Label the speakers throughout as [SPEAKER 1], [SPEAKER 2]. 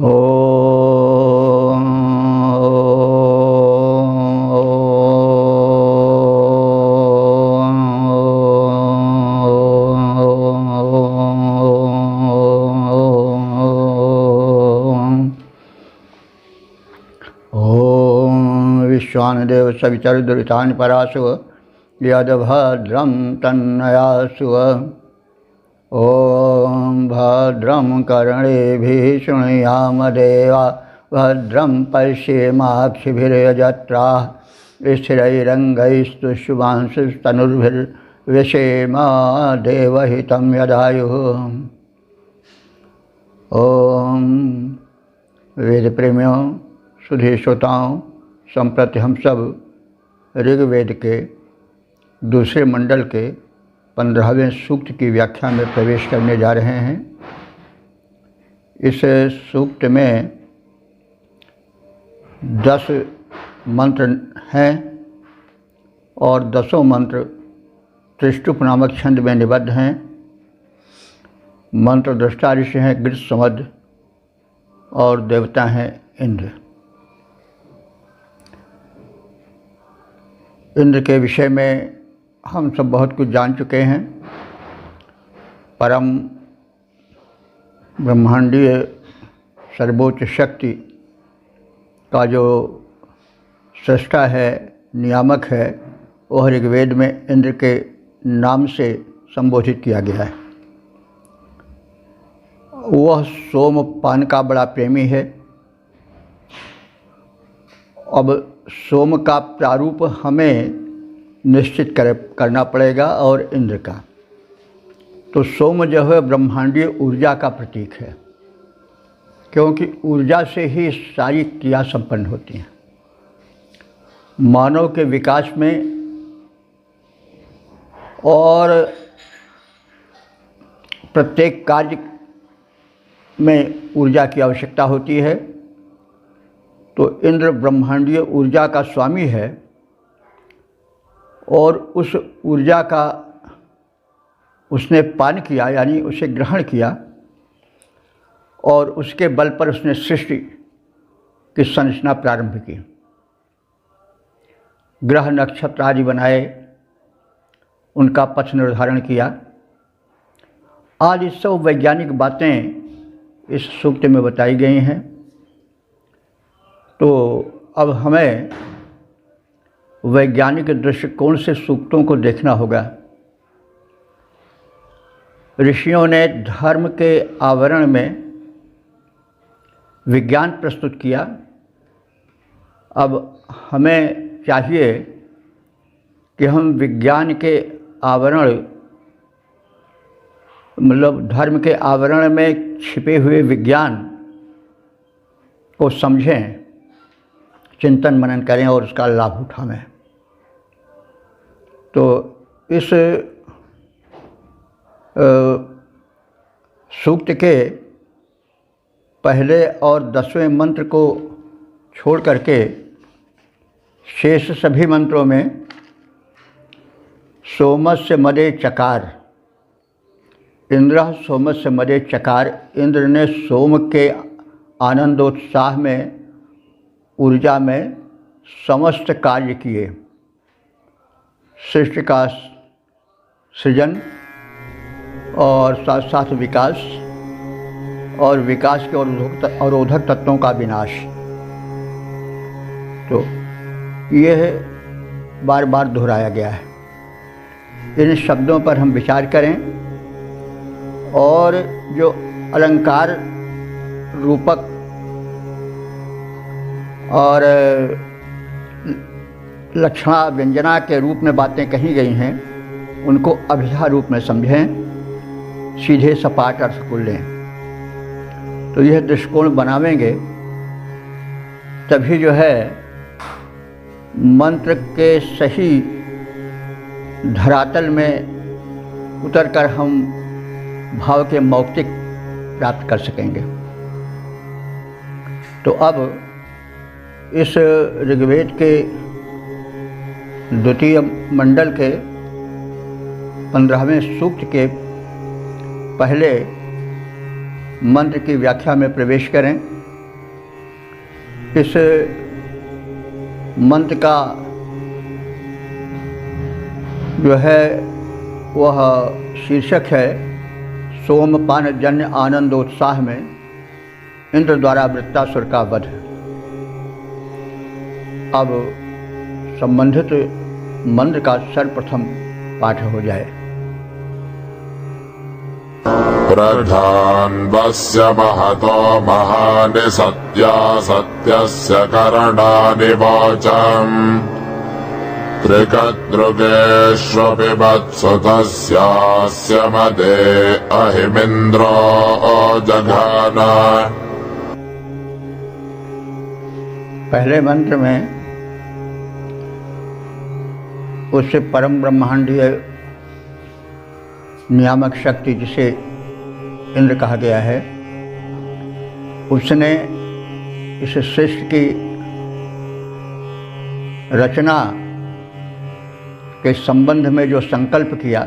[SPEAKER 1] ओम विश्वानदेव सवितर्दुरितानि परासुव यद्भद्रं तन्नयासुव। ॐ भद्रं कर्णेभिः शृणुयाम देवा भद्रं पश्येमाक्षिभिर्यजत्राः स्थिरैरङ्गैस्तुष्टुवांशुस्तनुर्भिर्व्यसेम देवहितं यदायुः। ॐ वेद प्रेमियों, सुधी श्रोताओं, संप्रति हम सब ऋग्वेद के दूसरे मंडल के 15वें सूक्त की व्याख्या में प्रवेश करने जा रहे हैं। इस सूक्त में 10 मंत्र हैं और 10 मंत्र त्रिष्टुप नामक छंद में निबद्ध हैं। मंत्र दृष्टा ऋषि हैं गृत्समद और देवता हैं इंद्र। इंद्र के विषय में हम सब बहुत कुछ जान चुके हैं। परम ब्रह्मांडीय सर्वोच्च शक्ति का जो सृष्टा है, नियामक है, वह ऋग्वेद में इंद्र के नाम से संबोधित किया गया है। वह सोमपान का बड़ा प्रेमी है। अब सोम का प्रारूप हमें निश्चित करना पड़ेगा और इंद्र का। तो सोम जो है ब्रह्मांडीय ऊर्जा का प्रतीक है, क्योंकि ऊर्जा से ही सारी क्रिया संपन्न होती हैं। मानव के विकास में और प्रत्येक कार्य में ऊर्जा की आवश्यकता होती है। तो इंद्र ब्रह्मांडीय ऊर्जा का स्वामी है और उस ऊर्जा का उसने पान किया, यानी उसे ग्रहण किया, और उसके बल पर उसने सृष्टि की संरचना प्रारंभ की। ग्रह नक्षत्र आदि बनाए, उनका पथ निर्धारण किया। आज इस सब वैज्ञानिक बातें इस सूक्त में बताई गई हैं। तो अब हमें वैज्ञानिक दृष्टिकोण से सूक्तों को देखना होगा। ऋषियों ने धर्म के आवरण में विज्ञान प्रस्तुत किया। अब हमें चाहिए कि हम विज्ञान के आवरण, मतलब धर्म के आवरण में छिपे हुए विज्ञान को समझें, चिंतन मनन करें और उसका लाभ उठाएं। तो इस सूक्त के पहले और 10वें मंत्र को छोड़ करके शेष सभी मंत्रों में सोमस्य मदे चकार, इंद्र सोमस्य मदे चकार, इंद्र ने सोम के आनंदोत्साह में, ऊर्जा में समस्त कार्य किए। सृष्टि का सृजन और साथ साथ विकास, और विकास के अवरोधक तत्वों का विनाश। तो यह बार बार दोहराया गया है। इन शब्दों पर हम विचार करें और जो अलंकार रूपक और लक्षणा व्यंजना के रूप में बातें कही गई हैं, उनको अभिधा रूप में समझें, सीधे सपाट अर्थ को लें। तो यह दृष्टिकोण बनावेंगे तभी जो है मंत्र के सही धरातल में उतरकर हम भाव के मौक्तिक प्राप्त कर सकेंगे। तो अब इस ऋग्वेद के द्वितीय मंडल के 15वें सूक्त के पहले मंत्र की व्याख्या में प्रवेश करें। इस मंत्र का जो है वह शीर्षक है सोमपान जन्य आनंदोत्साह में इंद्र द्वारा वृत्तासुर का वध। अब संबंधित मंत्र का सर्वप्रथम पाठ हो जाए।
[SPEAKER 2] प्रधान्वस्य महतो महानि सत्या सत्यस्य करणानि वाचम् त्रिकदृगेष्वपि वत्सुतस्यास्य मदे अहिमिन्द्रो जघान।
[SPEAKER 1] पहले मंत्र में उससे परम ब्रह्मांडीय नियामक शक्ति जिसे इंद्र कहा गया है, उसने इस सृष्टि की रचना के संबंध में जो संकल्प किया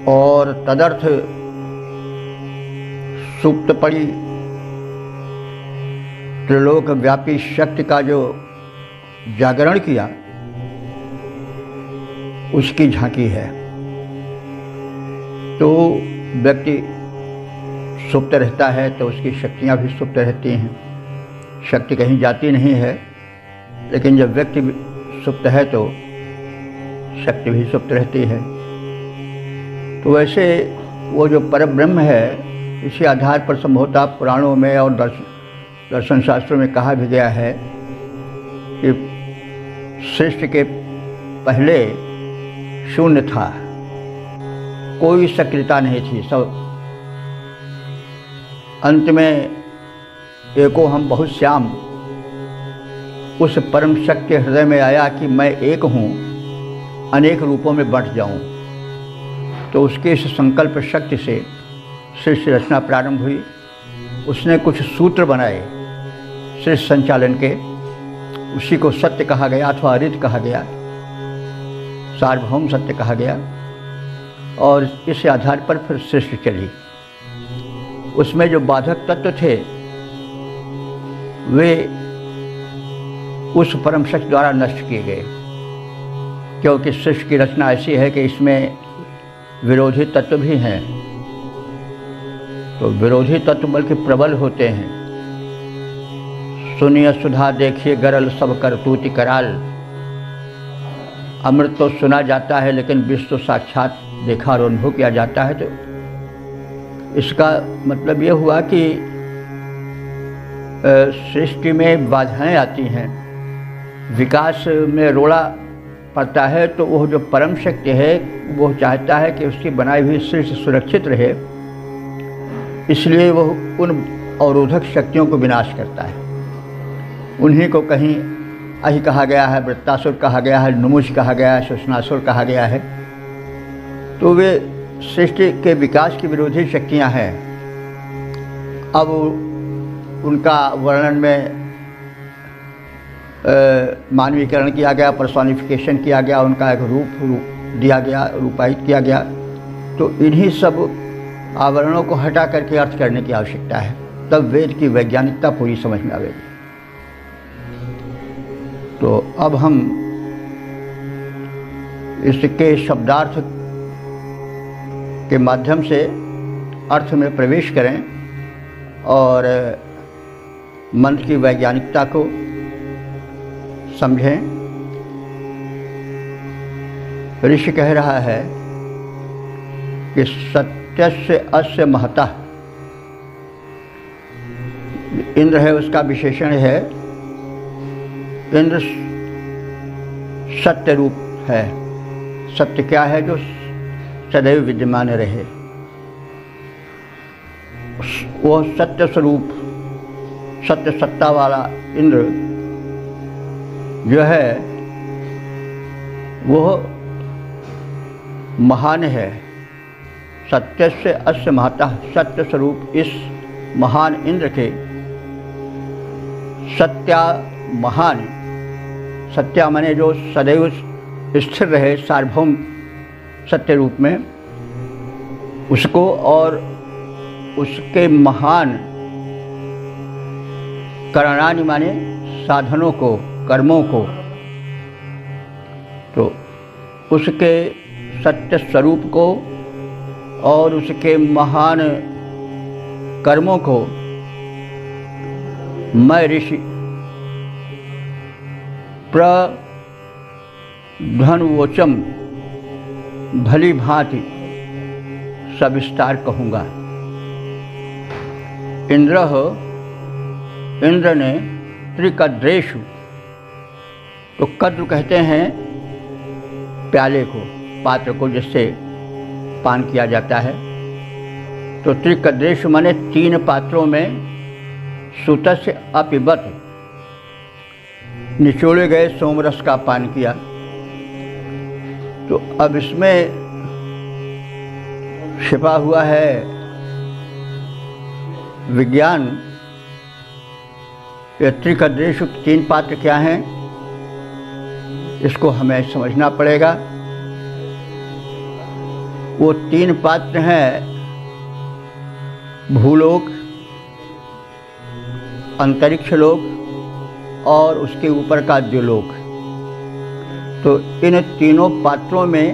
[SPEAKER 1] और तदर्थ सुप्त पड़ी त्रिलोक व्यापी शक्ति का जो जागरण किया, उसकी झांकी है। तो व्यक्ति सुप्त रहता है तो उसकी शक्तियाँ भी सुप्त रहती हैं। शक्ति कहीं जाती नहीं है, लेकिन जब व्यक्ति सुप्त है तो शक्ति भी सुप्त रहती है। तो वैसे वो जो परब्रह्म है, इसी आधार पर संभवतः पुराणों में और दर्शन शास्त्रों में कहा भी गया है कि सृष्टि के पहले शून्य था, कोई सक्रियता नहीं थी। सब अंत में एको हम बहुत श्याम उस परम शक्ति के हृदय में आया कि मैं एक हूँ, अनेक रूपों में बंट जाऊँ। तो उसके इस संकल्प शक्ति से सृष्टि रचना प्रारंभ हुई। उसने कुछ सूत्र बनाए सृष्टि संचालन के, उसी को सत्य कहा गया अथवा अरित कहा गया, सार्वभौम सत्य कहा गया। और इस आधार पर फिर सृष्टि चली। उसमें जो बाधक तत्व थे वे उस परम शक्ति द्वारा नष्ट किए गए, क्योंकि सृष्टि की रचना ऐसी है कि इसमें विरोधी तत्व भी हैं। तो विरोधी तत्व बल्कि प्रबल होते हैं। सुनिए सुधा देखिए गरल सब करतूति कराल। अमृत तो सुना जाता है लेकिन विष तो साक्षात देखा और अनुभव किया जाता है। तो इसका मतलब ये हुआ कि सृष्टि में बाधाएं आती हैं, विकास में रोड़ा पड़ता है। तो वो जो परम शक्ति है वो चाहता है कि उसकी बनाई हुई सृष्टि सुरक्षित रहे, इसलिए वो उन अवरोधक शक्तियों को विनाश करता है। उन्हीं को कहीं अहि कहा गया है, वृत्तासुर कहा गया है, नुमुष कहा गया है, शुष्नासुर कहा गया है। तो वे सृष्टि के विकास की विरोधी शक्तियां हैं। अब उनका वर्णन में मानवीकरण किया गया, पर्सोनिफिकेशन किया गया, उनका एक रूप दिया गया, रूपायित किया गया। तो इन्हीं सब आवरणों को हटा करके अर्थ करने की आवश्यकता है, तब वेद की वैज्ञानिकता पूरी समझ में आवेगी। तो अब हम इसके शब्दार्थ के माध्यम से अर्थ में प्रवेश करें और मंत्र की वैज्ञानिकता को समझें। ऋषि कह रहा है कि सत्यस्य अस्य महतः, इंद्र है उसका विशेषण है। इंद्र सत्य रूप है। सत्य क्या है? जो सदैव विद्यमान रहे, वो सत्य स्वरूप, सत्य सत्ता वाला इंद्र जो है वो महान है। सत्य से अस्य महतः, सत्य स्वरूप इस महान इंद्र के सत्या महान, सत्या माने जो सदैव स्थिर रहे सार्वभौम सत्य रूप में, उसको और उसके महान करणानि माने साधनों को, कर्मों को, तो उसके सत्य स्वरूप को और उसके महान कर्मों को मैं ऋषि प्रधनवोचम भली भांति सविस्तार कहूँगा। इंद्र ने त्रिकद्रेषु, तो कद्र कहते हैं प्याले को, पात्र को जिससे पान किया जाता है। तो त्रिकद्रेषु माने 3 पात्रों में सुतस्य अपिबत, निचोड़े गए सोमरस का पान किया। तो अब इसमें छिपा हुआ है विज्ञान। ये त्रिकद्रेषु 3 पात्र क्या हैं, इसको हमें समझना पड़ेगा। वो 3 पात्र हैं भूलोक, अंतरिक्ष लोक और उसके ऊपर का द्युलोक। तो इन तीनों पात्रों में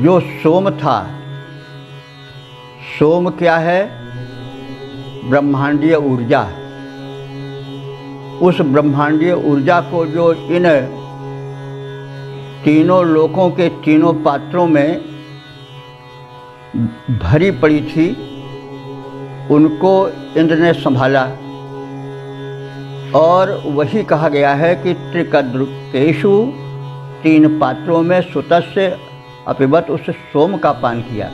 [SPEAKER 1] जो सोम था, सोम क्या है, ब्रह्मांडीय ऊर्जा। उस ब्रह्मांडीय ऊर्जा को जो इन तीनों लोकों के तीनों पात्रों में भरी पड़ी थी, उनको इंद्र ने संभाला। और वही कहा गया है कि त्रिकद्रुकेषु 3 पात्रों में सुतस्य अपिबत उस सोम का पान किया।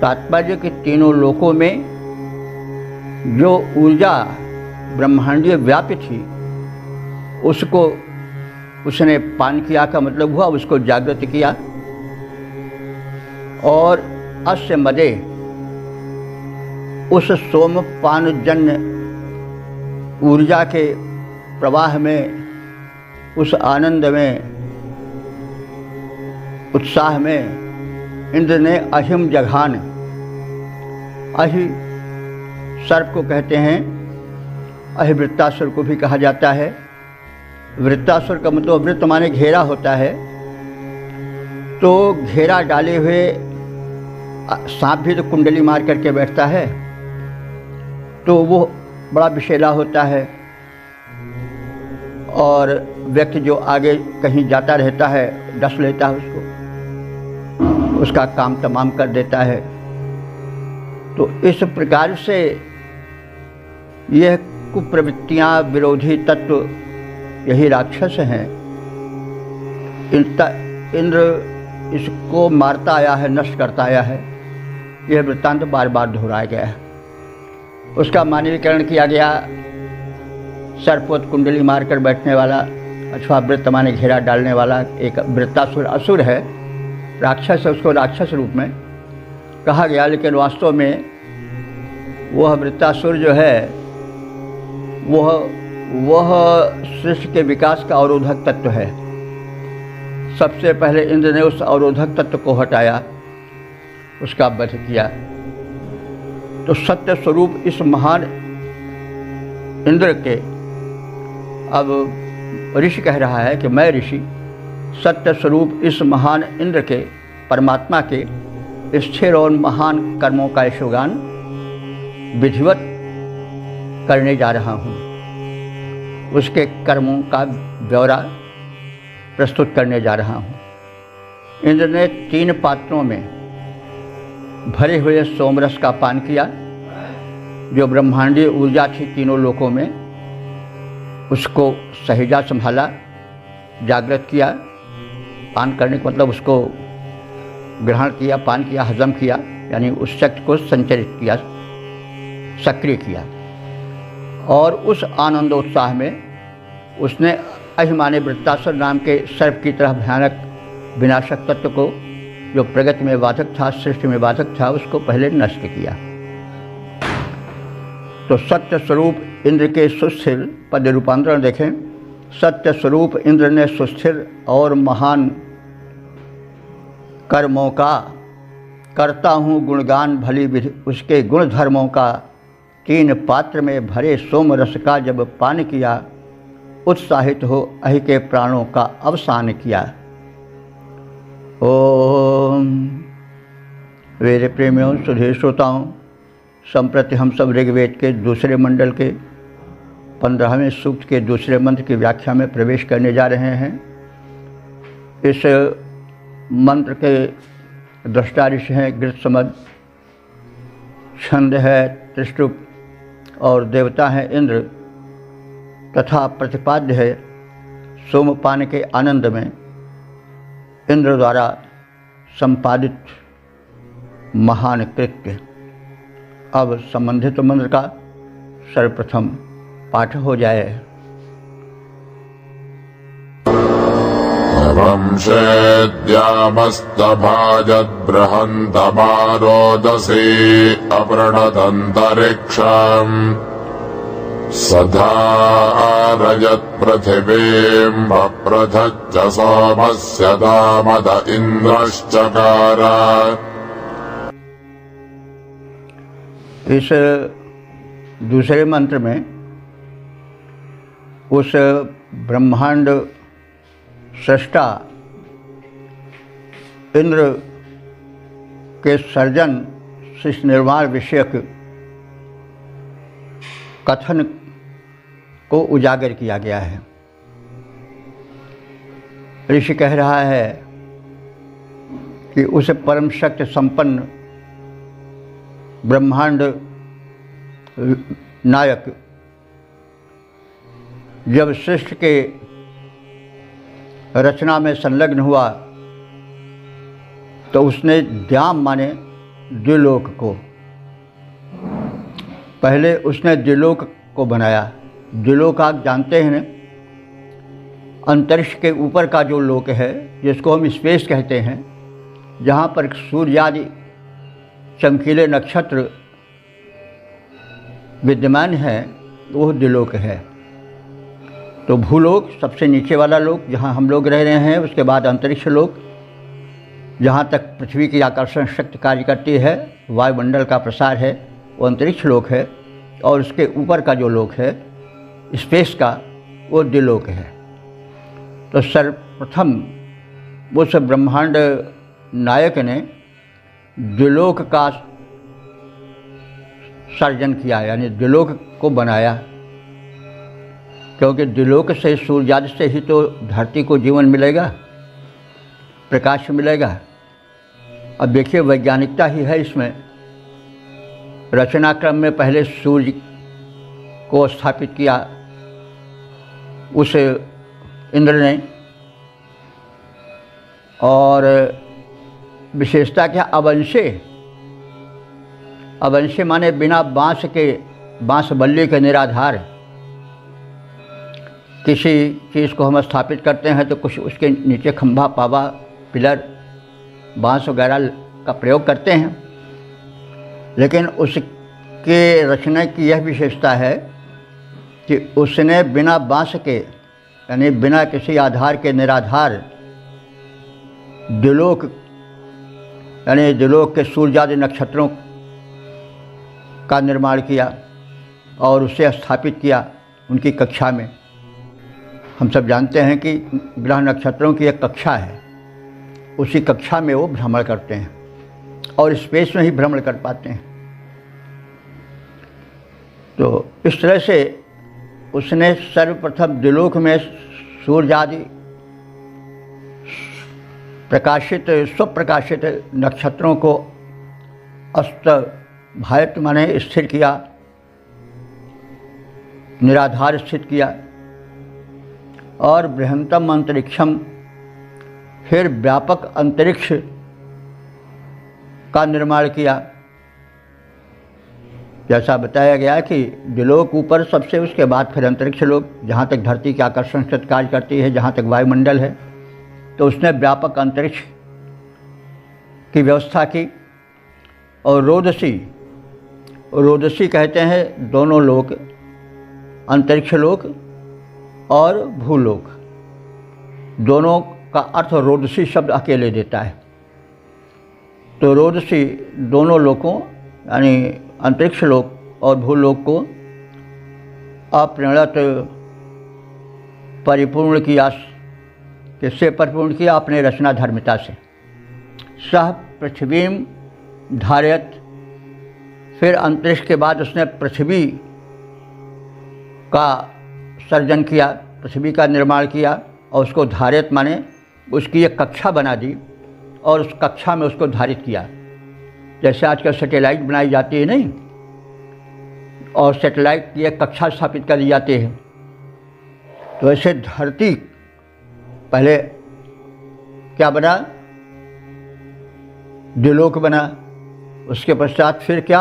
[SPEAKER 1] तात्पर्य कि तीनों लोकों में जो ऊर्जा ब्रह्मांडीय व्याप्त थी उसको उसने पान किया का मतलब हुआ उसको जागृत किया। और अस्य मदे, उस सोम पान जन्य ऊर्जा के प्रवाह में, उस आनंद में, उत्साह में इंद्र ने अहिम जघान, अहि सर्प को कहते हैं, अहिवृत्तासुर को भी कहा जाता है। वृत्तासुर का मतलब वृत्त माने घेरा होता है। तो घेरा डाले हुए सांप भी तो कुंडली मार करके बैठता है, तो वो बड़ा विषैला होता है और व्यक्ति जो आगे कहीं जाता रहता है डस लेता है उसको, उसका काम तमाम कर देता है। तो इस प्रकार से यह कुप्रवृत्तियाँ, विरोधी तत्व, यही राक्षस हैं। इंद्र इसको मारता आया है, नष्ट करता आया है। यह वृत्तांत बार बार दोहराया गया है। उसका मानवीकरण किया गया। सर्पोत कुंडली मारकर बैठने वाला अथवा वृत्त माने घेरा डालने वाला एक वृत्तासुर असुर है, राक्षस है, उसको राक्षस रूप में कहा गया। लेकिन वास्तव में वह वृत्तासुर जो है वह सृष्टि के विकास का अवरोधक तत्व है। सबसे पहले इंद्र ने उस अवरोधक तत्व को हटाया, उसका वध किया। तो सत्य स्वरूप इस महान इंद्र के, अब ऋषि कह रहा है कि मैं ऋषि सत्य स्वरूप इस महान इंद्र के, परमात्मा के स्थिर और महान कर्मों का यशोगान विधिवत करने जा रहा हूँ। उसके कर्मों का ब्यौरा प्रस्तुत करने जा रहा हूँ। इंद्र ने 3 पात्रों में भरे हुए सोमरस का पान किया। जो ब्रह्मांडीय ऊर्जा थी तीनों लोकों में, उसको सहेजा, संभाला, जागृत किया। पान करने का मतलब उसको ग्रहण किया, पान किया, हजम किया, यानी उस शक्ति को संचरित किया, सक्रिय किया। और उस आनंदोत्साह में उसने अहिमाने वृत्तासुर नाम के सर्प की तरह भयानक विनाशक तत्व को, जो प्रगति में बाधक था, सृष्टि में बाधक था, उसको पहले नष्ट किया। तो सत्य स्वरूप इंद्र के सुस्थिर, पद रूपांतरण देखें, सत्य स्वरूप इंद्र ने सुस्थिर और महान कर्मों का करता हूँ गुणगान भली विधि, उसके गुण धर्मों का 3 पात्र में भरे सोम रस का जब पान किया, उत्साहित हो अहि के प्राणों का अवसान किया। ओम। वेद प्रेमियों, सुधीर श्रोताओं, संप्रति हम सब ऋग्वेद के दूसरे मंडल के 15वें सूक्त के दूसरे मंत्र की व्याख्या में प्रवेश करने जा रहे हैं। इस मंत्र के दृष्टा ऋषि हैं गृत्समद, छंद है त्रिष्टुप और देवता हैं इंद्र, तथा प्रतिपाद्य है सोमपान के आनंद में इंद्र द्वारा संपादित महान कृत्य। अब संबंधित मंत्र का सर्वप्रथम पाठ हो जाए।
[SPEAKER 2] वंशेद्यामस्तभाजद्बृहन्तमारोदसी अपृणदन्तरिक्षम् सदा रजत्पृथिवीम् वप्रथच्च सोमस्य दामद इन्द्रश्चकार।
[SPEAKER 1] इस दूसरे मंत्र में उस ब्रह्मांड सृष्टा इंद्र के सर्जन सृष्टि निर्माण विषयक कथन को उजागर किया गया है। ऋषि कह रहा है कि उस परम शक्ति संपन्न ब्रह्मांड नायक जब सृष्टि के रचना में संलग्न हुआ तो उसने द्याम माने द्विलोक को, पहले उसने द्विलोक को बनाया। द्विलोक आप जानते हैं, अंतरिक्ष के ऊपर का जो लोक है जिसको हम स्पेस कहते हैं, जहाँ पर सूर्य आदि चमकीले नक्षत्र विद्यमान है, वो द्विलोक है। तो भूलोक सबसे नीचे वाला लोक जहाँ हम लोग रह रहे हैं, उसके बाद अंतरिक्ष लोक जहाँ तक पृथ्वी की आकर्षण शक्ति कार्य करती है, वायुमंडल का प्रसार है, वो अंतरिक्ष लोक है। और उसके ऊपर का जो लोक है स्पेस का, वो द्विलोक है। तो सर्वप्रथम उस ब्रह्मांड नायक ने द्विलोक का सर्जन किया, यानी द्विलोक को बनाया, क्योंकि द्विलोक से सूर्यादि से ही तो धरती को जीवन मिलेगा, प्रकाश मिलेगा। अब देखिए वैज्ञानिकता ही है इसमें। रचना क्रम में पहले सूर्य को स्थापित किया उस इंद्र ने, और विशेषता क्या, अवंशे माने बिना बांस बल्ली के निराधार किसी चीज़ को हम स्थापित करते हैं तो कुछ उसके नीचे खंभा, पावा, पिलर, बांस वगैरह का प्रयोग करते हैं। लेकिन उसके रचना की यह विशेषता है कि उसने बिना बांस के, यानी बिना किसी आधार के निराधार द्विलोक, यानी द्विलोक के सूर्यादि नक्षत्रों का निर्माण किया और उसे स्थापित किया उनकी कक्षा में। हम सब जानते हैं कि ग्रह नक्षत्रों की एक कक्षा है, उसी कक्षा में वो भ्रमण करते हैं और स्पेस में ही भ्रमण कर पाते हैं। तो इस तरह से उसने सर्वप्रथम द्विलोक में सूर्य आदि प्रकाशित, स्वप्रकाशित नक्षत्रों को अस्त भायत माने स्थिर किया, निराधार स्थित किया, और बृहंतम अंतरिक्षम, फिर व्यापक अंतरिक्ष का निर्माण किया। जैसा बताया गया कि द्विलोक ऊपर सबसे, उसके बाद फिर अंतरिक्ष लोक, जहाँ तक धरती की आकर्षण शक्ति कार्य करती है, जहाँ तक वायुमंडल है। तो उसने व्यापक अंतरिक्ष की व्यवस्था की। और रोदसी कहते हैं दोनों लोक, अंतरिक्ष लोक और भूलोक, दोनों का अर्थ रोदसी शब्द अकेले देता है। तो रोदसी दोनों लोकों यानी अंतरिक्ष लोक और भूलोक को अप्रणत परिपूर्ण किया। किससे परिपूर्ण किया? अपने रचना धर्मिता से। सह पृथ्वीम धारयत, फिर अंतरिक्ष के बाद उसने पृथ्वी का सर्जन किया, पृथ्वी का निर्माण किया और उसको धारित माने उसकी एक कक्षा बना दी और उस कक्षा में उसको धारित किया। जैसे आजकल सैटेलाइट बनाई जाती है नहीं, और सैटेलाइट की एक कक्षा स्थापित कर दी जाती है, तो ऐसे धरती पहले क्या बना? द्युलोक बना। उसके पश्चात फिर क्या?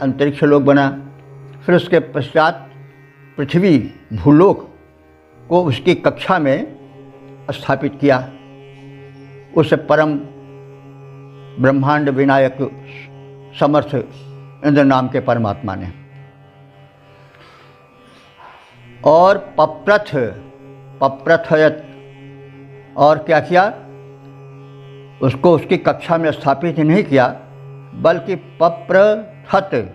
[SPEAKER 1] अंतरिक्ष लोक बना। फिर उसके पश्चात पृथ्वी भूलोक को उसकी कक्षा में स्थापित किया उस परम ब्रह्मांड विनायक समर्थ इंद्र नाम के परमात्मा ने। और पप्रथयत, और क्या किया? उसको उसकी कक्षा में स्थापित नहीं किया, बल्कि पप्रथत,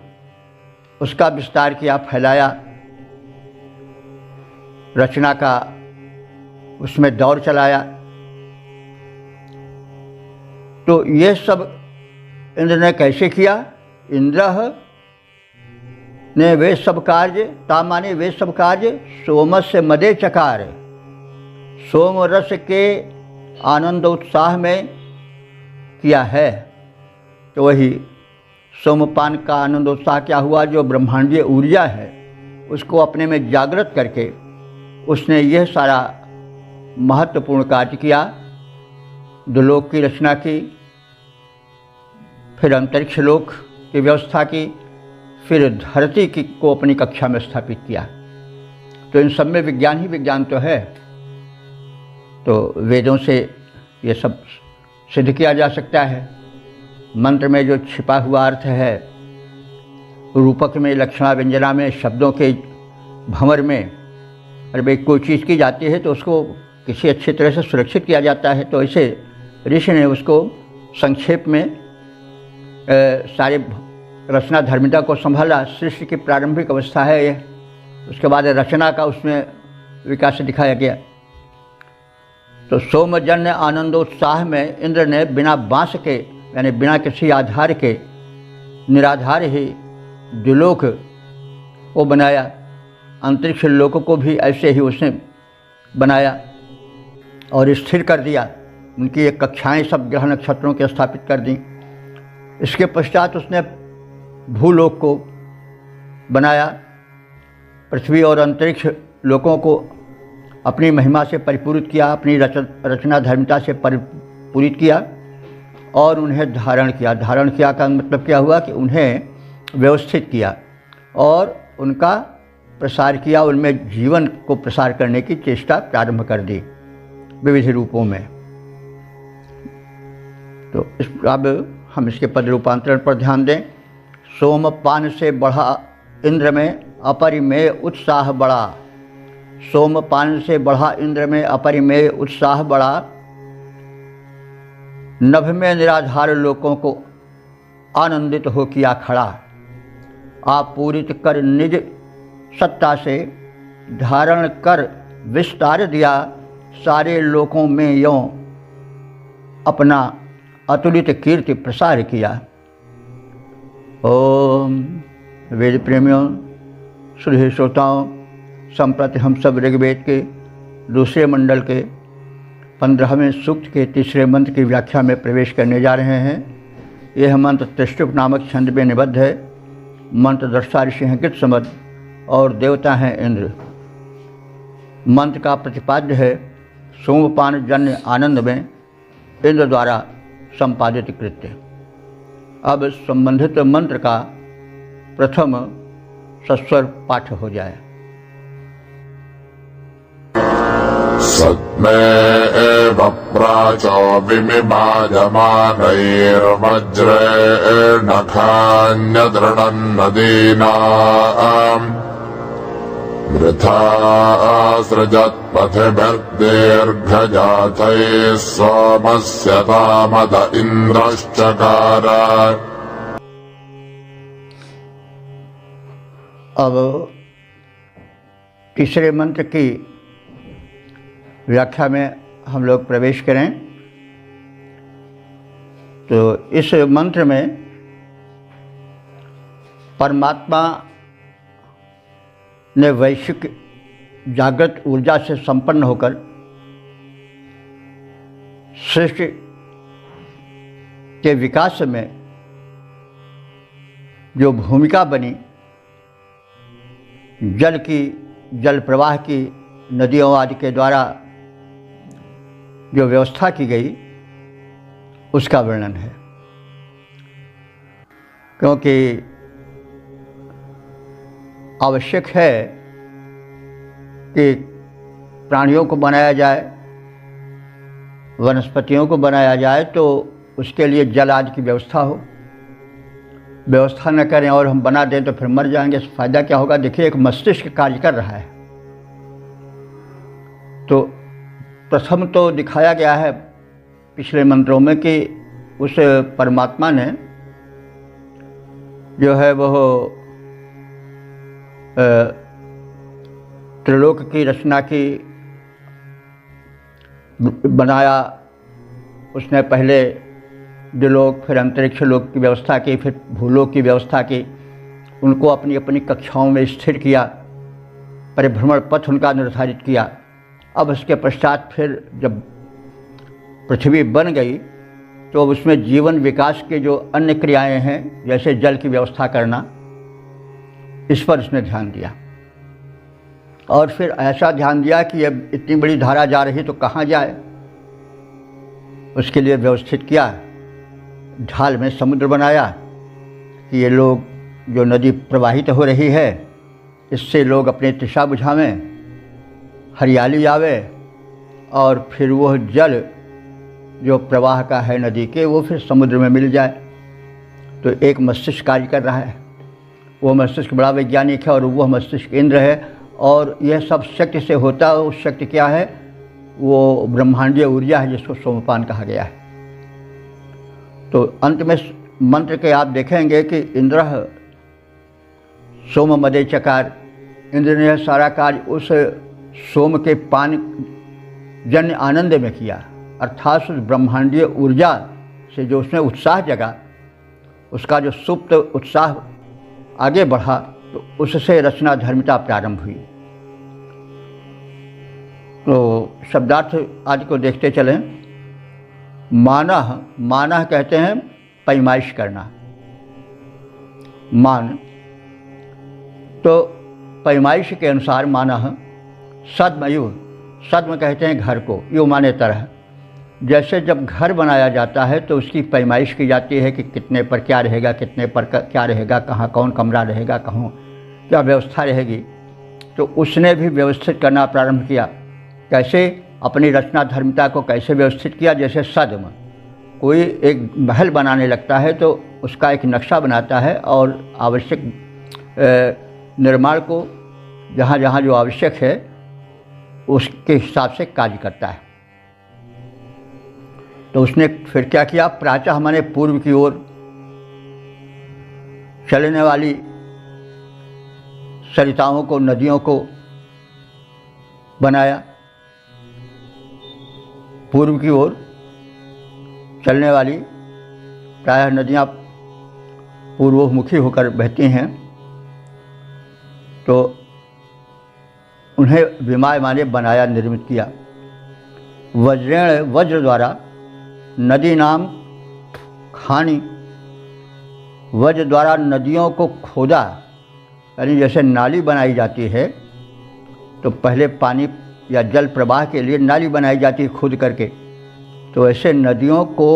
[SPEAKER 1] उसका विस्तार किया, फैलाया, रचना का उसमें दौर चलाया। तो ये सब इंद्र ने कैसे किया? इंद्र ने वे सब कार्य, ता माने वे सब कार्य, सोमस्य मदे चकार, सोम रस के आनंद उत्साह में किया है। तो वही सोमपान का आनंद उत्साह क्या हुआ? जो ब्रह्मांडीय ऊर्जा है उसको अपने में जागृत करके उसने यह सारा महत्वपूर्ण कार्य किया। दुलोक की रचना की, फिर अंतरिक्ष लोक की व्यवस्था की, फिर धरती की को अपनी कक्षा में स्थापित किया। तो इन सब में विज्ञान ही विज्ञान तो है। तो वेदों से ये सब सिद्ध किया जा सकता है। मंत्र में जो छिपा हुआ अर्थ है, रूपक में, लक्षणा व्यंजना में, शब्दों के भंवर में, अरे भाई कोई चीज़ की जाती है तो उसको किसी अच्छी तरह से सुरक्षित किया जाता है। तो ऐसे ऋषि ने उसको संक्षेप में सारे रचना धर्मिता को संभाला। सृष्टि की प्रारंभिक अवस्था है ये, उसके बाद रचना का उसमें विकास दिखाया गया। तो सोमजन्य आनंदोत्साह में इंद्र ने बिना बांस के, यानी बिना किसी आधार के, निराधार ही द्युलोक को बनाया। अंतरिक्ष लोक को भी ऐसे ही उसने बनाया और स्थिर कर दिया। उनकी एक कक्षाएं सब ग्रह नक्षत्रों के स्थापित कर दी। इसके पश्चात उसने भूलोक को बनाया। पृथ्वी और अंतरिक्ष लोकों को अपनी महिमा से परिपूरित किया, अपनी रचना धर्मिता से परिपूरित किया और उन्हें धारण किया। धारण किया का मतलब क्या हुआ? कि उन्हें व्यवस्थित किया और उनका प्रसार किया, उनमें जीवन को प्रसार करने की चेष्टा प्रारंभ कर दी विविध रूपों में। तो अब हम इसके पद रूपांतरण पर ध्यान दें। सोमपान से बढ़ा इंद्र में अपरिमेय उत्साह बढ़ा। सोमपान से बढ़ा इंद्र में अपरिमेय उत्साह बढ़ा। नभ में निराधार लोगों को आनंदित हो किया खड़ा। आपूरित कर निज सत्ता से धारण कर विस्तार दिया। सारे लोकों में यों अपना अतुलित कीर्ति प्रसार किया। ओम वेद प्रेमियों, श्रुति श्रोताओं, संप्रति हम सब ऋग्वेद के दूसरे मंडल के 15वें सूक्त के तीसरे मंत्र की व्याख्या में प्रवेश करने जा रहे हैं। यह मंत्र त्रिष्टुप नामक छंद में निबद्ध है। मंत्र दृष्टा ऋषि हैं कृतसमद और देवता हैं इंद्र। मंत्र का प्रतिपाद्य है सोमपान जन्य आनंद में इंद्र द्वारा संपादित कृत्य। अब संबंधित मंत्र का प्रथम सस्वर पाठ हो जाए।
[SPEAKER 2] सद्मे एव प्राचो विमिमायमानैर्वज्रेण खान्यदृढन् नदीनाम् वृथा सृजत्पथिभिर्दीर्घजातैः सोमस्य तामद इन्द्रश्चकार।
[SPEAKER 1] अब तीसरे मंत्र की व्याख्या में हम लोग प्रवेश करें। तो इस मंत्र में परमात्मा ने वैश्विक जागृत ऊर्जा से संपन्न होकर सृष्टि के विकास में जो भूमिका बनी, जल प्रवाह की, नदियों आदि के द्वारा जो व्यवस्था की गई, उसका वर्णन है। क्योंकि आवश्यक है कि प्राणियों को बनाया जाए, वनस्पतियों को बनाया जाए, तो उसके लिए जल आदि की व्यवस्था हो। व्यवस्था न करें और हम बना दें तो फिर मर जाएंगे, फ़ायदा क्या होगा। देखिए, एक मस्तिष्क कार्य कर रहा है। तो प्रथम तो दिखाया गया है पिछले मंत्रों में कि उस परमात्मा ने जो है वह त्रिलोक की रचना की, बनाया। उसने पहले द्विलोक, फिर अंतरिक्ष लोक की व्यवस्था की, फिर भूलोक की व्यवस्था की। उनको अपनी अपनी कक्षाओं में स्थिर किया, परिभ्रमण पथ उनका निर्धारित किया। अब उसके पश्चात फिर जब पृथ्वी बन गई तो उसमें जीवन विकास के जो अन्य क्रियाएं हैं, जैसे जल की व्यवस्था करना, इस पर उसने ध्यान दिया। और फिर ऐसा ध्यान दिया कि अब इतनी बड़ी धारा जा रही तो कहाँ जाए, उसके लिए व्यवस्थित किया। ढाल में समुद्र बनाया कि ये लोग, जो नदी प्रवाहित हो रही है, इससे लोग अपनी तृषा बुझावें, हरियाली आवे, और फिर वह जल जो प्रवाह का है नदी के, वो फिर समुद्र में मिल जाए। तो एक मस्तिष्क कार्य कर रहा है। वो मस्तिष्क बड़ा वैज्ञानिक है और वह मस्तिष्क इंद्र है। और यह सब शक्ति से होता है। उस शक्ति क्या है? वो ब्रह्मांडीय ऊर्जा है, जिसको सोमपान कहा गया है। तो अंत में मंत्र के आप देखेंगे कि इंद्र सोम मदे चकार, इंद्र ने सारा कार्य उस सोम के पान जन्य आनंद में किया। अर्थात उस ब्रह्मांडीय ऊर्जा से जो उसमें उत्साह जगा, उसका जो सुप्त उत्साह आगे बढ़ा, तो उससे रचना धर्मिता प्रारंभ हुई। तो शब्दार्थ आदि को देखते चलें। मानह कहते हैं पैमाइश करना। मान, तो पैमाइश के अनुसार मानह सद्मयुग, सद्म कहते हैं घर को, युग माने तरह। जैसे जब घर बनाया जाता है तो उसकी पैमाइश की जाती है कि कितने पर क्या रहेगा, कितने पर क्या रहेगा, कहाँ कौन कमरा रहेगा, कहाँ क्या व्यवस्था रहेगी। तो उसने भी व्यवस्थित करना प्रारंभ किया। कैसे? अपनी रचना धर्मिता को कैसे व्यवस्थित किया? जैसे सद्म, कोई एक महल बनाने लगता है तो उसका एक नक्शा बनाता है और आवश्यक निर्माण को जहाँ जहाँ जो आवश्यक है उसके हिसाब से कार्य करता है। तो उसने फिर क्या किया? प्रातः माने पूर्व की ओर चलने वाली सरिताओं को, नदियों को बनाया। पूर्व की ओर चलने वाली प्रायः नदियाँ पूर्वमुखी होकर बहती हैं, तो उन्हें विमाय माने बनाया, निर्मित किया। वज्रेण, वज्र द्वारा नदी नाम खानी, वज्र द्वारा नदियों को खोदा। यानी जैसे नाली बनाई जाती है तो पहले पानी या जल प्रवाह के लिए नाली बनाई जाती है खोद करके, तो ऐसे नदियों को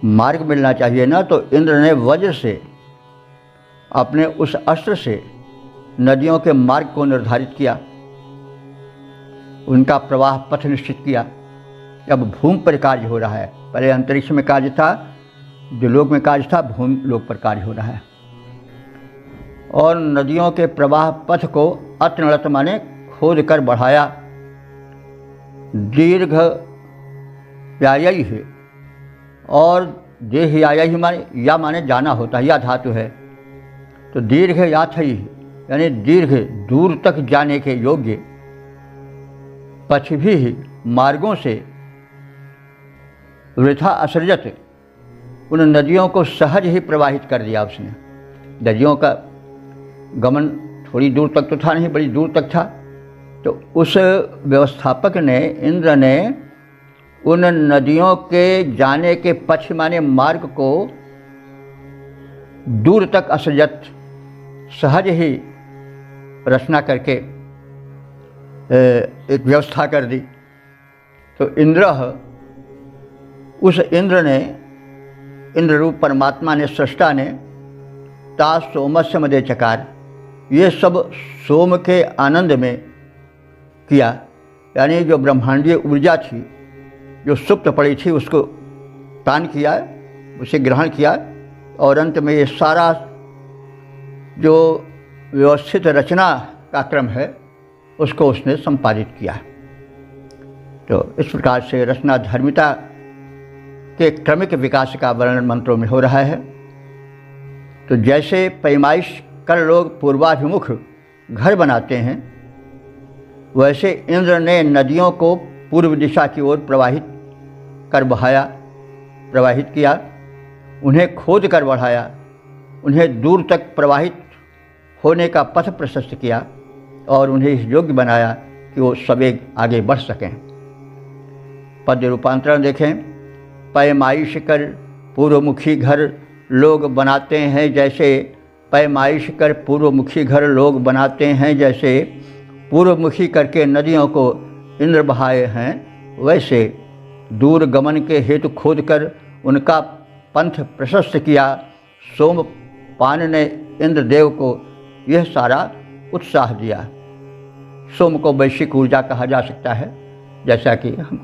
[SPEAKER 1] मार्ग मिलना चाहिए ना। तो इंद्र ने वज्र से, अपने उस अस्त्र से नदियों के मार्ग को निर्धारित किया, उनका प्रवाह पथ निश्चित किया। अब भूमि पर कार्य हो रहा है। पहले अंतरिक्ष में कार्य था, जो लोक में कार्य था, भूमि लोक पर कार्य हो रहा है। और नदियों के प्रवाह पथ को अतनड़त माने खोद कर बढ़ाया। दीर्घ यायी है, और देह यायी माने, या माने जाना होता है, या धातु है। तो दीर्घ याथई यानी दीर्घ दूर तक जाने के योग्य पथ भी मार्गों से वृथा असृजत उन नदियों को सहज ही प्रवाहित कर दिया उसने। नदियों का गमन थोड़ी दूर तक तो था नहीं, बड़ी दूर तक था। तो उस व्यवस्थापक ने, इंद्र ने उन नदियों के जाने के पथ माने मार्ग को दूर तक असृजत सहज ही रचना करके एक व्यवस्था कर दी। तो उस इंद्र ने, इंद्र रूप परमात्मा ने, सृष्टा ने ता सोमस्य मदे चकार, ये सब सोम के आनंद में किया। यानी जो ब्रह्मांडीय ऊर्जा थी, जो सुप्त पड़ी थी, उसको पान किया, उसे ग्रहण किया और अंत में ये सारा जो व्यवस्थित रचना का क्रम है उसको उसने संपादित किया। तो इस प्रकार से रचना धर्मिता के क्रमिक विकास का वर्णन मंत्रों में हो रहा है। तो जैसे पैमाइश कर लोग पूर्वाभिमुख घर बनाते हैं, वैसे इंद्र ने नदियों को पूर्व दिशा की ओर प्रवाहित किया, उन्हें खोद कर बढ़ाया, उन्हें दूर तक प्रवाहित होने का पथ प्रशस्त किया और उन्हें इस योग्य बनाया कि वो सवेग आगे बढ़ सकें। पद्य रूपांतरण देखें। पैमाइश कर पूर्वमुखी घर लोग बनाते हैं जैसे, पैमाइश कर पूर्वमुखी घर लोग बनाते हैं जैसे, पूर्वमुखी करके नदियों को इंद्र बहाए हैं, वैसे दूर गमन के हेतु खोद कर उनका पंथ प्रशस्त किया। सोमपान ने इंद्रदेव को यह सारा उत्साह दिया। सोम को वैश्विक ऊर्जा कहा जा सकता है, जैसा कि हम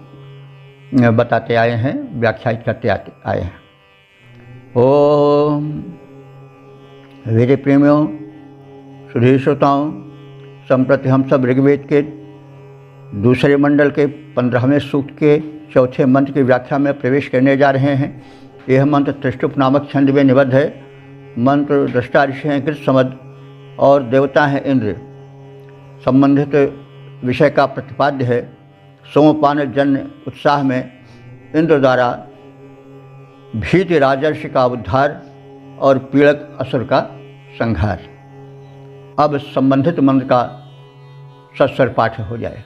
[SPEAKER 1] बताते आए हैं, व्याख्यायित करते आए हैं। ओम वेद प्रेमियों, सुधीर श्रोताओं, संप्रति हम सब ऋग्वेद के दूसरे मंडल के 15वें सूक्त के चौथे मंत्र की व्याख्या में प्रवेश करने जा रहे हैं। यह मंत्र त्रिष्टुप नामक छंद में निबद्ध है। मंत्र दृष्टा ऋषि हैं कृतसमद और देवता हैं इंद्र। संबंधित विषय का प्रतिपाद्य है। सोमपान जन्य उत्साह में इंद्र द्वारा भीति राजर्षि का उद्धार और पीड़क असुर का संहार। अब संबंधित मंत्र का सत्स्वर पाठ हो जाए।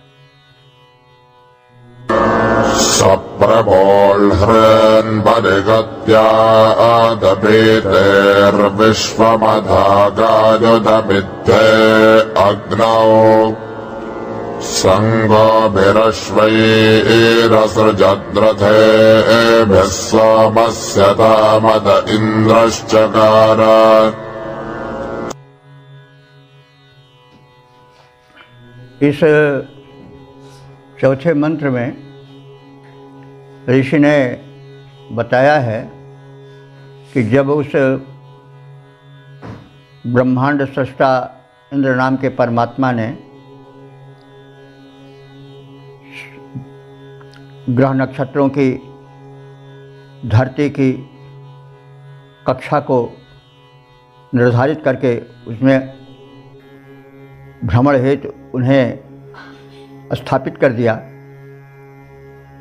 [SPEAKER 2] सप्रबोल्हृन् परिगत्यादपेतेर्विश्वमधागायुधमिद्धे अग्नौ संगोभिरश्वैरसृजद्रथेभिः सोमस्य तामद इन्द्रश्चकार।
[SPEAKER 1] इस चौथे मंत्र में ऋषि ने बताया है कि जब उस ब्रह्मांड सृष्टा इंद्र नाम के परमात्मा ने ग्रह नक्षत्रों की, धरती की कक्षा को निर्धारित करके उसमें भ्रमण हेतु उन्हें स्थापित कर दिया,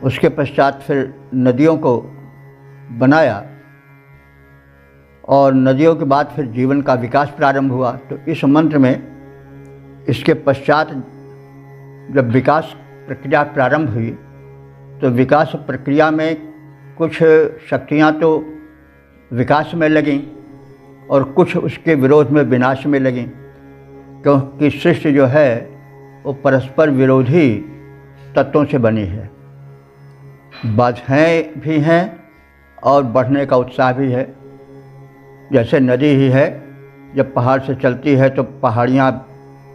[SPEAKER 1] उसके पश्चात फिर नदियों को बनाया और नदियों के बाद फिर जीवन का विकास प्रारंभ हुआ। तो इस मंत्र में इसके पश्चात जब विकास प्रक्रिया प्रारंभ हुई तो विकास प्रक्रिया में कुछ शक्तियाँ तो विकास में लगीं और कुछ उसके विरोध में विनाश में लगीं, क्योंकि सृष्टि जो है वो परस्पर विरोधी तत्वों से बनी है। बाधाएँ भी हैं और बढ़ने का उत्साह भी है। जैसे नदी ही है, जब पहाड़ से चलती है तो पहाड़ियाँ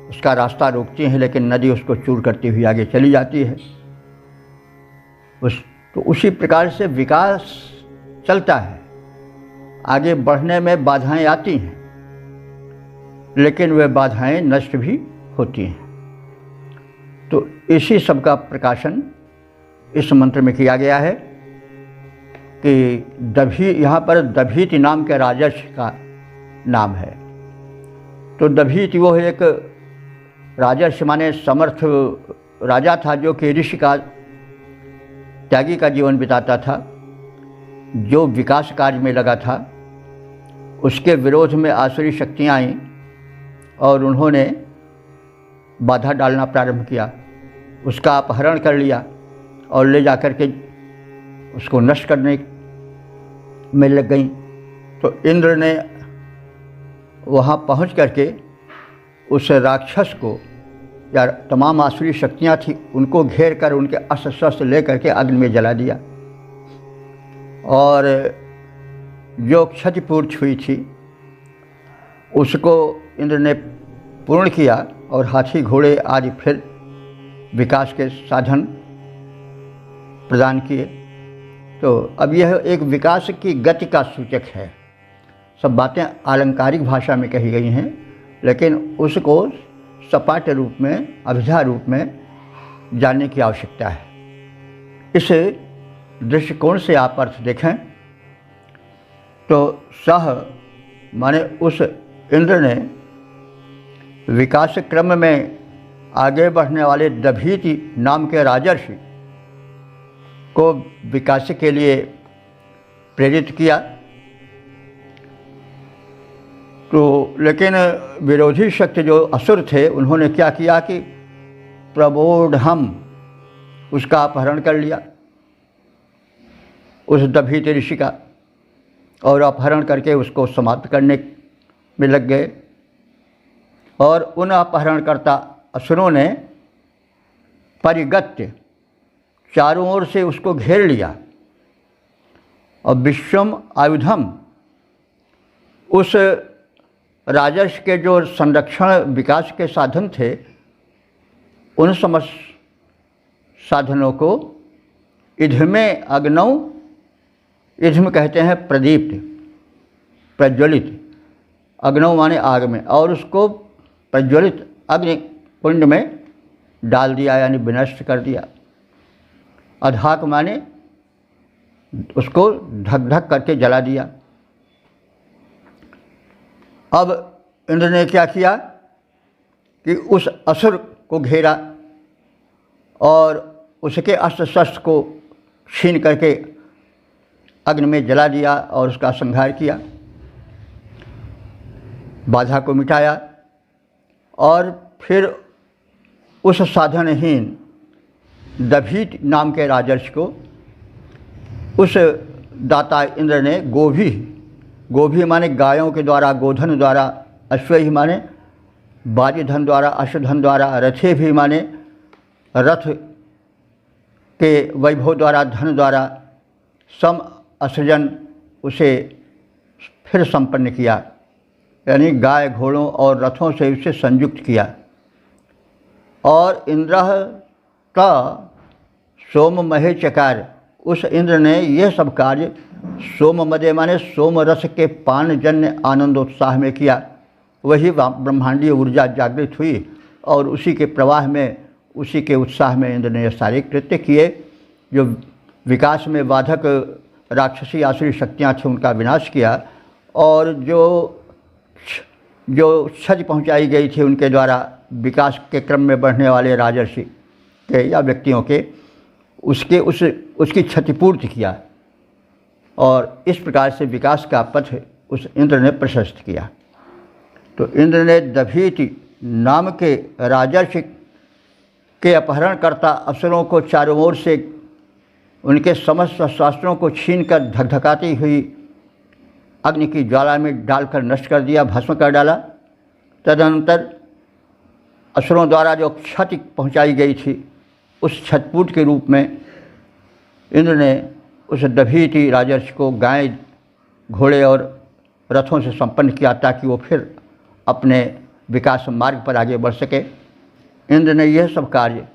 [SPEAKER 1] उसका रास्ता रोकती हैं, लेकिन नदी उसको चूर करती हुई आगे चली जाती है। तो उसी प्रकार से विकास चलता है, आगे बढ़ने में बाधाएं आती हैं, लेकिन वे बाधाएं नष्ट भी होती हैं। तो इसी सब का प्रकाशन इस मंत्र में किया गया है कि दभी, यहाँ पर दभीति नाम के राजर्षि का नाम है। तो दभीति वो एक राजर्षि माने समर्थ राजा था, जो कि ऋषि का त्यागी का जीवन बिताता था, जो विकास कार्य में लगा था। उसके विरोध में आसुरी शक्तियाँ आईं और उन्होंने बाधा डालना प्रारंभ किया, उसका अपहरण कर लिया और ले जाकर के उसको नष्ट करने में लग गई। तो इंद्र ने वहाँ पहुँच करके उस राक्षस को, या तमाम आसुरी शक्तियाँ थी, उनको घेर कर उनके अस्त्र शस्त्र ले करके अग्नि में जला दिया, और जो क्षतिपूर्ति हुई थी उसको इंद्र ने पूर्ण किया, और हाथी घोड़े आदि फिर विकास के साधन प्रदान किए। तो अब यह एक विकास की गति का सूचक है। सब बातें आलंकारिक भाषा में कही गई हैं, लेकिन उसको सपाट रूप में, अभिधा रूप में जानने की आवश्यकता है। इस दृष्टिकोण से आप अर्थ देखें तो सह माने उस इंद्र ने विकास क्रम में आगे बढ़ने वाले दभीति नाम के राजर्षि को विकास के लिए प्रेरित किया। तो लेकिन विरोधी शक्ति जो असुर थे, उन्होंने क्या किया कि प्रबोढ़म, उसका अपहरण कर लिया उस दभीति ऋषि का, और अपहरण करके उसको समाप्त करने में लग गए। और उन अपहरणकर्ता असुरों ने परिगत्य चारों ओर से उसको घेर लिया, और विश्वम आयुधम, उस राजर्षि के जो संरक्षण विकास के साधन थे, उन समस्त साधनों को इधमे अग्नौ, इधम कहते हैं प्रदीप्त, प्रज्वलित, अग्नौ माने आग में, और उसको प्रज्वलित अग्नि कुंड में डाल दिया, यानी विनष्ट कर दिया। अधाक माने उसको ढक ढक करके जला दिया। अब इंद्र ने क्या किया कि उस असुर को घेरा और उसके अस्त्र शस्त्र को छीन करके अग्नि में जला दिया और उसका संहार किया, बाधा को मिटाया। और फिर उस साधनहीन दभीत नाम के राजर्षि को उस दाता इंद्र ने गोभी माने गायों के द्वारा, गोधन द्वारा, अश्वही माने बाजीधन द्वारा, अश्वधन द्वारा, रथे भी माने रथ के वैभव द्वारा, धन द्वारा सम असृजन उसे फिर संपन्न किया, यानी गाय घोड़ों और रथों से उसे संयुक्त किया। और इंद्र का सोममहे चकार, उस इंद्र ने यह सब कार्य सोममदे माने सोम रस के पानजन्य आनंदोत्साह में किया। वही ब्रह्मांडीय ऊर्जा जागृत हुई और उसी के प्रवाह में, उसी के उत्साह में इंद्र ने सारे कृत्य किए। जो विकास में बाधक राक्षसी आसुरी शक्तियाँ थीं, उनका विनाश किया, और जो क्षति पहुंचाई गई थी उनके द्वारा विकास के क्रम में बढ़ने वाले राजर्षि के या व्यक्तियों के, उसकी क्षतिपूर्ति किया। और इस प्रकार से विकास का पथ उस इंद्र ने प्रशस्त किया। तो इंद्र ने दभीति नाम के राजर्षि के अपहरणकर्ता असुरों को चारों ओर से उनके समस्त शास्त्रों को छीनकर धकधकाती हुई अग्नि की ज्वाला में डालकर नष्ट कर दिया, भस्म कर डाला। तदनंतर असुरों द्वारा जो क्षति पहुंचाई गई थी, उस क्षतिपूर्ति के रूप में इंद्र ने उस दभीति राजर्षि को गाय, घोड़े और रथों से संपन्न किया, ताकि वो फिर अपने विकास मार्ग पर आगे बढ़ सके। इंद्र ने यह सब कार्य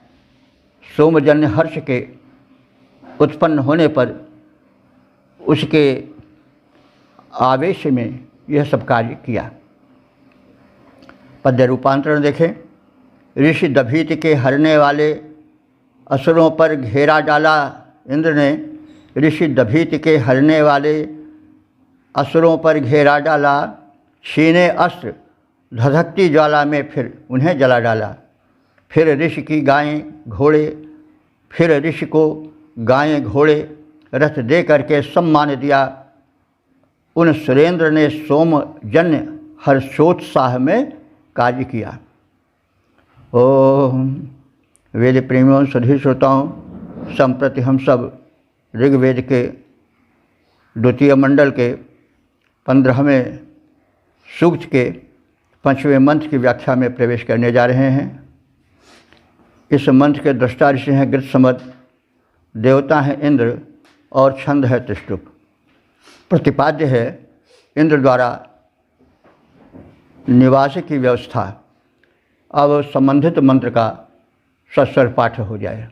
[SPEAKER 1] सोमजन्य हर्ष के उत्पन्न होने पर उसके आवेश में यह सब कार्य किया। पद्य रूपांतरण देखें। ऋषि दभीति के हरने वाले असुरों पर घेरा डाला इंद्र ने, ऋषि दभीति के हरने वाले असुरों पर घेरा डाला, छीने अस्त्र धधकती ज्वाला में फिर उन्हें जला डाला। फिर ऋषि की गायें घोड़े, फिर ऋषि को गायें घोड़े रथ दे करके सम्मान दिया। उन सुरेंद्र ने सोमजन्य हर्षोत्साह में कार्य किया। ओम वेद प्रेमियों सभी श्रोताओं, संप्रति हम सब ऋग्वेद के द्वितीय मंडल के 15वें सूक्त के 5वें मंत्र की व्याख्या में प्रवेश करने जा रहे हैं। इस मंत्र के दृष्टा ऋषि हैं गृत्समद, देवता हैं इंद्र और छंद है त्रिष्टुप। प्रतिपाद्य है इंद्र द्वारा निवास की व्यवस्था। अब संबंधित मंत्र का सस्वर पाठ हो जाए।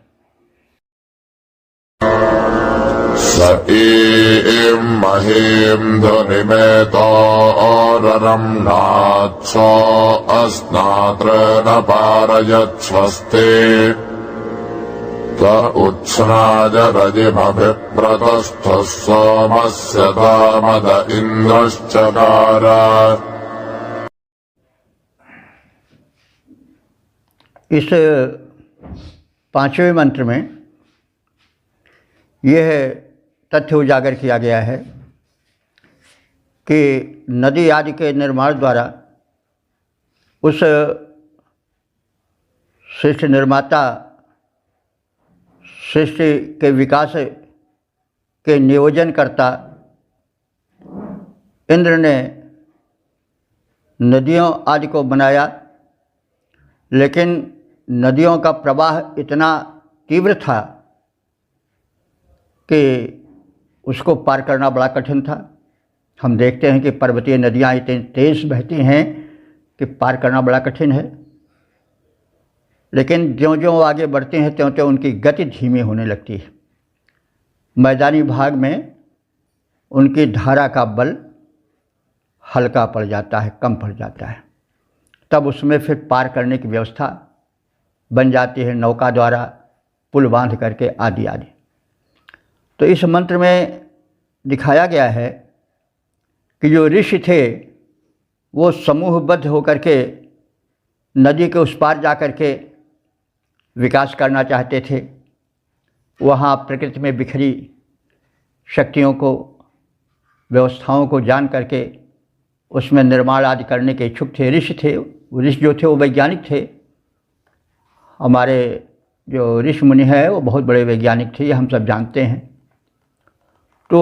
[SPEAKER 2] स ईं महीं ध्वनिमेतोररं नात्सो अस्नात्र न पारयच्छस्ते त उत्स्नाज रजिमभिप्रतस्थः सोमस्य तामद इन्द्रश्चकार।
[SPEAKER 1] इस 5वें मंत्र में यह तथ्य उजागर किया गया है कि नदी आदि के निर्माण द्वारा उस सृष्टि निर्माता सृष्टि के विकास के नियोजनकर्ता इंद्र ने नदियों आदि को बनाया, लेकिन नदियों का प्रवाह इतना तीव्र था कि उसको पार करना बड़ा कठिन था। हम देखते हैं कि पर्वतीय नदियाँ इतनी तेज़ बहती हैं कि पार करना बड़ा कठिन है, लेकिन ज्यों ज्यों आगे बढ़ती हैं त्यों त्यों उनकी गति धीमी होने लगती है। मैदानी भाग में उनकी धारा का बल हल्का पड़ जाता है, कम पड़ जाता है। तब उसमें फिर पार करने की व्यवस्था बन जाती है, नौका द्वारा पुल बांध करके आदि आदि। तो इस मंत्र में दिखाया गया है कि जो ऋषि थे वो समूहबद्ध होकर के नदी के उस पार जा कर के विकास करना चाहते थे। वहाँ प्रकृति में बिखरी शक्तियों को, व्यवस्थाओं को जान करके उसमें निर्माण आदि करने के इच्छुक थे। ऋषि थे, ऋषि जो थे वो वैज्ञानिक थे। हमारे जो ऋषि मुनि है वो बहुत बड़े वैज्ञानिक थे, ये हम सब जानते हैं। तो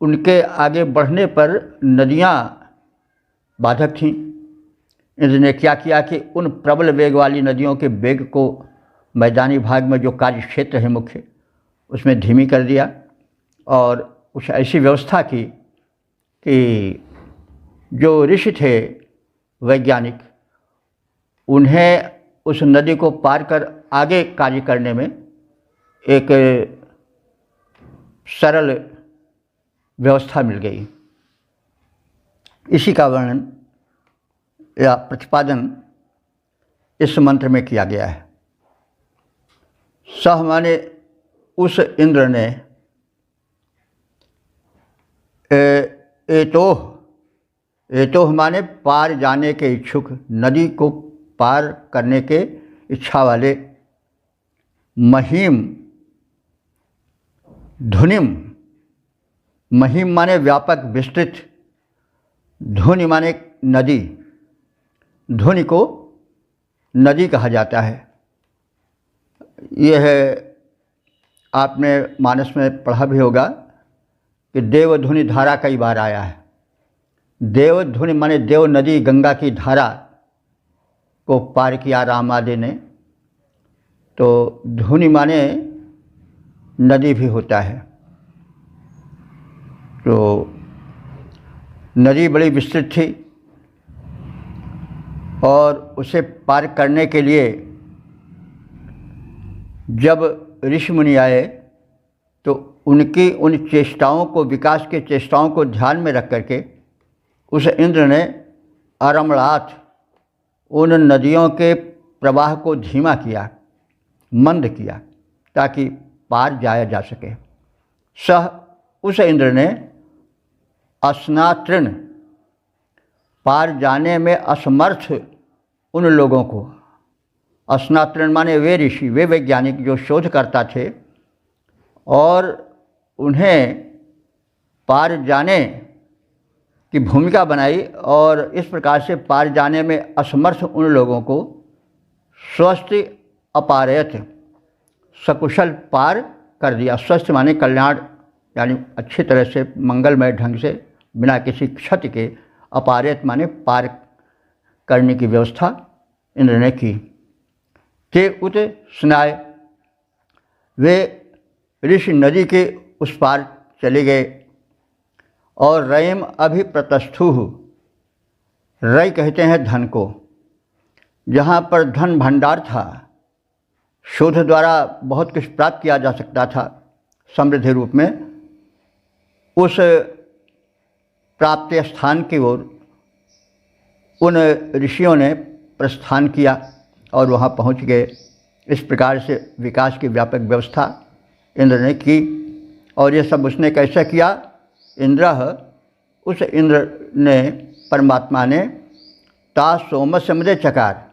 [SPEAKER 1] उनके आगे बढ़ने पर नदियाँ बाधक थीं। इंद्र ने क्या किया कि उन प्रबल वेग वाली नदियों के वेग को मैदानी भाग में जो कार्य क्षेत्र है मुख्य, उसमें धीमी कर दिया और कुछ ऐसी व्यवस्था की कि जो ऋषि थे वैज्ञानिक, उन्हें उस नदी को पार कर आगे कार्य करने में एक सरल व्यवस्था मिल गई। इसी का वर्णन या प्रतिपादन इस मंत्र में किया गया है। सह माने उस इंद्र ने, एतोह माने पार जाने के इच्छुक, नदी को पार करने के इच्छा वाले, महीम धुनिम, महीम माने व्यापक विस्तृत, धुनि माने नदी, धुनि को नदी कहा जाता है। यह आपने मानस में पढ़ा भी होगा कि देवधुनि धारा कई बार आया है। देवधुनि माने देव नदी, गंगा की धारा को पार किया राम आदि ने, तो धुनि माने नदी भी होता है। तो नदी बड़ी विस्तृत थी और उसे पार करने के लिए जब ऋषि मुनि आए तो उनकी उन चेष्टाओं को, विकास के चेष्टाओं को ध्यान में रख करके उस इंद्र ने आरम्लात उन नदियों के प्रवाह को धीमा किया, मंद किया, ताकि पार जाया जा सके। सह उस इंद्र ने अस्नातृण पार जाने में असमर्थ उन लोगों को, स्नातरण माने वे ऋषि, वे वैज्ञानिक जो शोधकर्ता थे और उन्हें पार जाने की भूमिका बनाई, और इस प्रकार से पार जाने में असमर्थ उन लोगों को स्वस्थ अपारयत, सकुशल पार कर दिया। स्वस्थ माने कल्याण, यानी अच्छी तरह से मंगलमय ढंग से बिना किसी क्षति के, अपारयत माने पार करने की व्यवस्था इंद्र ने की। ते उत स्नाय, वे ऋषि नदी के उस पार चले गए। और रयम अभिप्रतस्थु, रय कहते हैं धन को, जहाँ पर धन भंडार था, शोध द्वारा बहुत कुछ प्राप्त किया जा सकता था समृद्धि रूप में, उस प्राप्त स्थान की ओर उन ऋषियों ने प्रस्थान किया और वहाँ पहुँच गए। इस प्रकार से विकास की व्यापक व्यवस्था इंद्र ने की। और ये सब उसने कैसे किया? उस इंद्र ने, परमात्मा ने, ता सोम समदे चकार,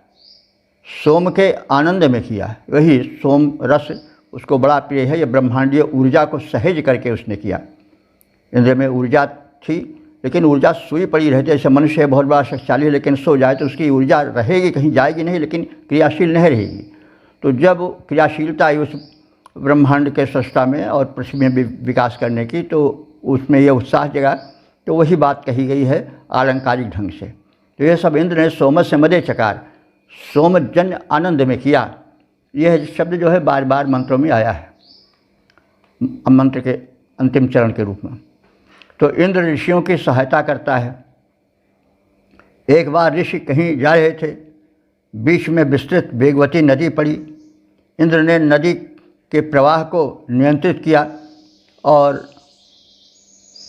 [SPEAKER 1] सोम के आनंद में किया। वही सोम रस उसको बड़ा प्रिय है। ये ब्रह्मांडीय ऊर्जा को सहेज करके उसने किया। इंद्र में ऊर्जा थी, लेकिन ऊर्जा सोई पड़ी रहती है। जैसे मनुष्य है, बहुत बड़ा शक्तिशाली है, लेकिन सो जाए तो उसकी ऊर्जा रहेगी, कहीं जाएगी नहीं, लेकिन क्रियाशील नहीं रहेगी। तो जब क्रियाशीलता आई उस ब्रह्मांड के सृष्टा में और पृथ्वी में भी विकास करने की, तो उसमें यह उत्साह जगा। तो वही बात कही गई है आलंकारिक ढंग से। तो यह सब इंद्र ने सोम से मदे चकार, सोमजन्य आनंद में किया। यह शब्द जो है बार बार मंत्रों में आया है, मंत्र के अंतिम चरण के रूप में। तो इंद्र ऋषियों की सहायता करता है। एक बार ऋषि कहीं जा रहे थे, बीच में विस्तृत वेगवती नदी पड़ी। इंद्र ने नदी के प्रवाह को नियंत्रित किया और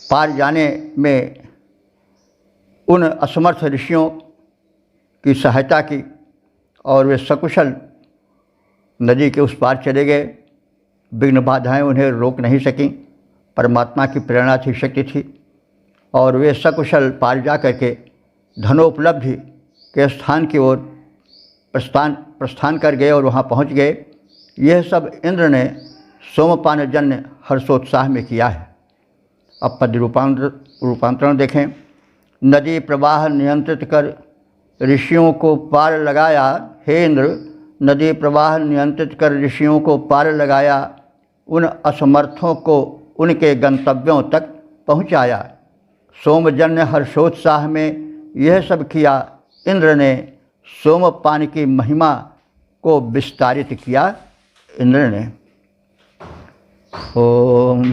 [SPEAKER 1] पार जाने में उन असमर्थ ऋषियों की सहायता की, और वे सकुशल नदी के उस पार चले गए। विघ्न बाधाएँ उन्हें रोक नहीं सकीं। परमात्मा की प्रेरणा थी, शक्ति थी, और वे सकुशल पार जा करके धनोपलब्धि के स्थान की ओर प्रस्थान कर गए और वहाँ पहुँच गए। यह सब इंद्र ने सोमपानजन्य हर्षोत्साह में किया है। अब पद रूपांतरण देखें। नदी प्रवाह नियंत्रित कर ऋषियों को पार लगाया। हे इंद्र, नदी प्रवाह नियंत्रित कर ऋषियों को पार लगाया, उन असमर्थों को उनके गंतव्यों तक पहुँचाया। सोमजन्य हर्षोत्साह में यह सब किया इंद्र ने, सोमपान की महिमा को विस्तारित किया इंद्र ने। ओम।